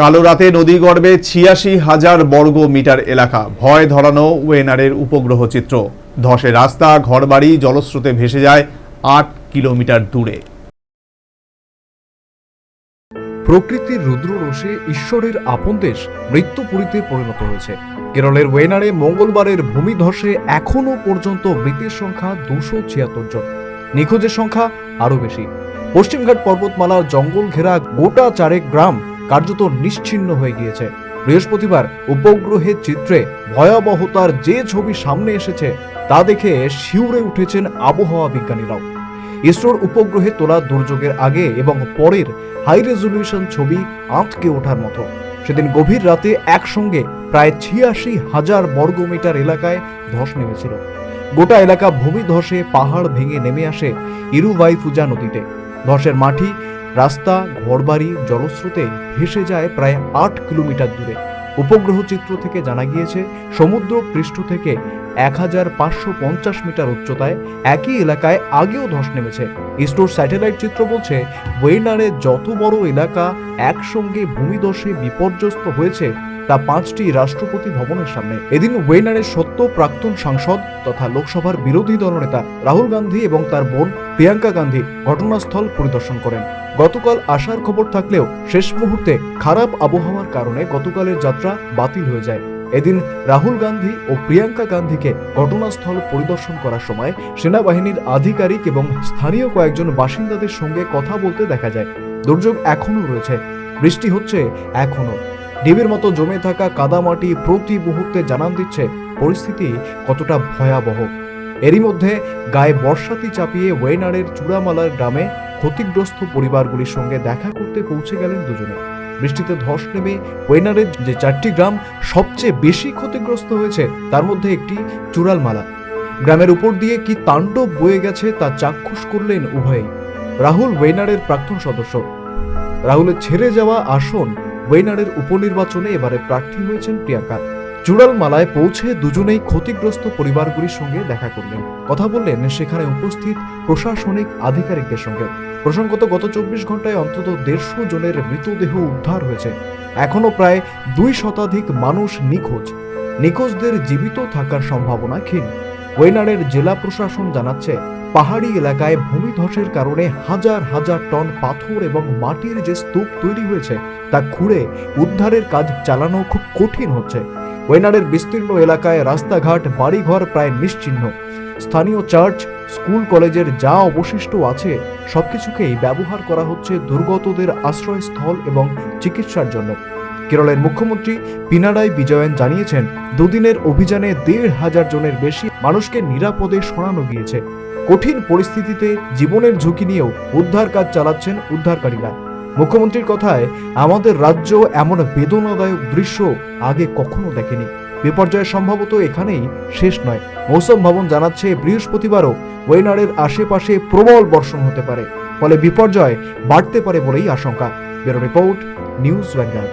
কালো রাতে নদীগর্ভে ৮৬,০০০ বর্গ মিটার এলাকা, ভয় ধরানো ওয়েনারের উপগ্রহ চিত্র। ধসে রাস্তা, ঘরবাড়ি জলস্রোতে ভেসে যায় ৮ কিলোমিটার দূরে। প্রকৃতির রুদ্ররোষে ঈশ্বরের আপন দেশ মৃত্যুপুরীতে পরিণত হয়েছে। কেরলের ওয়েনারে মঙ্গলবারের ভূমিধসে এখনো পর্যন্ত মৃতের সংখ্যা ২৭৬ জন, নিখোঁজের সংখ্যা আরো বেশি। পশ্চিমঘাট পর্বতমালার জঙ্গল ঘেরা গোটা ৪ গ্রাম কার্যত নিশ্চিহ্ন হয়ে গিয়েছে। বৃহস্পতিবার উপগ্রহের চিত্রে ভয়াবহতার যে ছবি সামনে এসেছে তা দেখে শিউরে উঠেছেন আবহাওয়া বিজ্ঞানীরাও। ইসরোর উপগ্রহে তোলা দুর্যোগের আগে এবং পরের হাই রেজলিউশন ছবি আঁতকে ওঠার মতো। সেদিন গভীর রাতে একসঙ্গে প্রায় ৮৬,০০০ বর্গমিটার এলাকায় ধস নেমেছিল। গোটা এলাকা ভূমিধসে পাহাড় ভেঙে নেমে আসে ইরুভাইফুজা নদীতে। ধসের মাটি, রাস্তা, ঘরবাড়ি জলস্রোতে ভেসে যায় প্রায় ৮ কিলোমিটার দূরে। উপগ্রহ চিত্র থেকে জানা গিয়েছে, সমুদ্র পৃষ্ঠ থেকে ১৫৫০ মিটার উচ্চতায় একই এলাকায় আগেও ধস নেমেছে। ইসরোর স্যাটেলাইট চিত্র বলছে, ওয়েনারে যত বড় এলাকা একসঙ্গে ভূমিধসে বিপর্যস্ত হয়েছে তা ৫টি রাষ্ট্রপতি ভবনের সামনে। এদিন ওয়েনারের সদ্য প্রাক্তন সাংসদ তথা লোকসভার বিরোধী দলনেতা রাহুল গান্ধী এবং তার বোন প্রিয়াঙ্কা গান্ধী ঘটনাস্থল পরিদর্শন করেন। গতকাল আসার খবর থাকলেও শেষ মুহূর্তে খারাপ আবহাওয়ার কারণে গতকালের যাত্রা বাতিল হয়ে যায়। এদিন রাহুল গান্ধী ও প্রিয়াঙ্কা গান্ধীকে ঘটনাস্থল পরিদর্শন করার সময় সেনাবাহিনীর আধিকারিক এবং স্থানীয় কয়েকজন বাসিন্দাদের সঙ্গে কথা বলতে দেখা যায়। দুর্যোগ এখনো রয়েছে, বৃষ্টি হচ্ছে এখনো। ঢিবির মতো জমে থাকা কাদামাটি প্রতি মুহূর্তে জানান দিচ্ছে পরিস্থিতি কতটা ভয়াবহ। এরই মধ্যে গায়ে বর্ষাতি চাপিয়ে ওয়েনারের চূড়ামালার গ্রামে ক্ষতিগ্রস্ত পরিবারগুলির সঙ্গে দেখা করতে পৌঁছে গেলেন দুজনে। বৃষ্টিতে ধস নেমে ওয়েনারের যে ৪টি গ্রাম সবচেয়ে বেশি ক্ষতিগ্রস্ত হয়েছে তার মধ্যে একটি চূড়ালমালা। গ্রামের উপর দিয়ে কি তাণ্ডব বয়ে গেছে তা চাক্ষুষ করলেন উভয়েই। রাহুল ওয়েনারের প্রাক্তন সদস্য। রাহুলের ছেড়ে যাওয়া আসন ওয়েনারের উপনির্বাচনে এবারে প্রার্থী হয়েছেন প্রিয়াঙ্কা। চূড়ালমালায় পৌঁছে দুজনেই ক্ষতিগ্রস্ত পরিবারগুলির সঙ্গে দেখা করলেন, কথা বললেন সেখানে উপস্থিত প্রশাসনিক আধিকারিকদের সঙ্গে। প্রসঙ্গত, গত ২৪ ঘন্টায় অন্তত ১৫০ জনের মৃতদেহ উদ্ধার হয়েছে। এখনো প্রায় ২ শতাধিক মানুষ নিখোঁজ। নিখোঁজদের জীবিত থাকার সম্ভাবনা ক্ষীণ। ওয়েনারের জেলা প্রশাসন জানাচ্ছে, পাহাড়ি এলাকায় ভূমিধসের কারণে হাজার হাজার টন পাথর এবং মাটির যে স্তূপ তৈরি হয়েছে তা খুঁড়ে উদ্ধারের কাজ চালানো খুব কঠিন হচ্ছে। ওয়েনারের বিস্তীর্ণ এলাকায় রাস্তাঘাট, বাড়িঘর প্রায় নিশ্চিহ্ন। স্থানীয় চার্চ, স্কুল, কলেজের যা অবশিষ্ট আছে সবকিছুকেই ব্যবহার করা হচ্ছে দুর্গতদের আশ্রয়স্থল এবং চিকিৎসার জন্য। কেরলের মুখ্যমন্ত্রী পিনারাই বিজয়ন জানিয়েছেন, দুদিনের অভিযানে ১৫০০ জনের বেশি মানুষকে নিরাপদে সরানো গিয়েছে। কঠিন পরিস্থিতিতে জীবনের ঝুঁকি নিয়েও উদ্ধার কাজ চালাচ্ছেন উদ্ধারকারীরা। মুখ্যমন্ত্রীর কথায়, আমাদের রাজ্য এমন বেদনাদায়ক দৃশ্য আগে কখনো দেখেনি। বিপর্যয়ের সম্ভবত এখানেই শেষ নয়। মৌসুম ভবন জানাচ্ছে, বৃহস্পতিবারও ওয়েনারের আশেপাশে প্রবল বর্ষণ হতে পারে, ফলে বিপর্যয় বাড়তে পারে বলেই আশঙ্কা। Bureau report, news vanguard.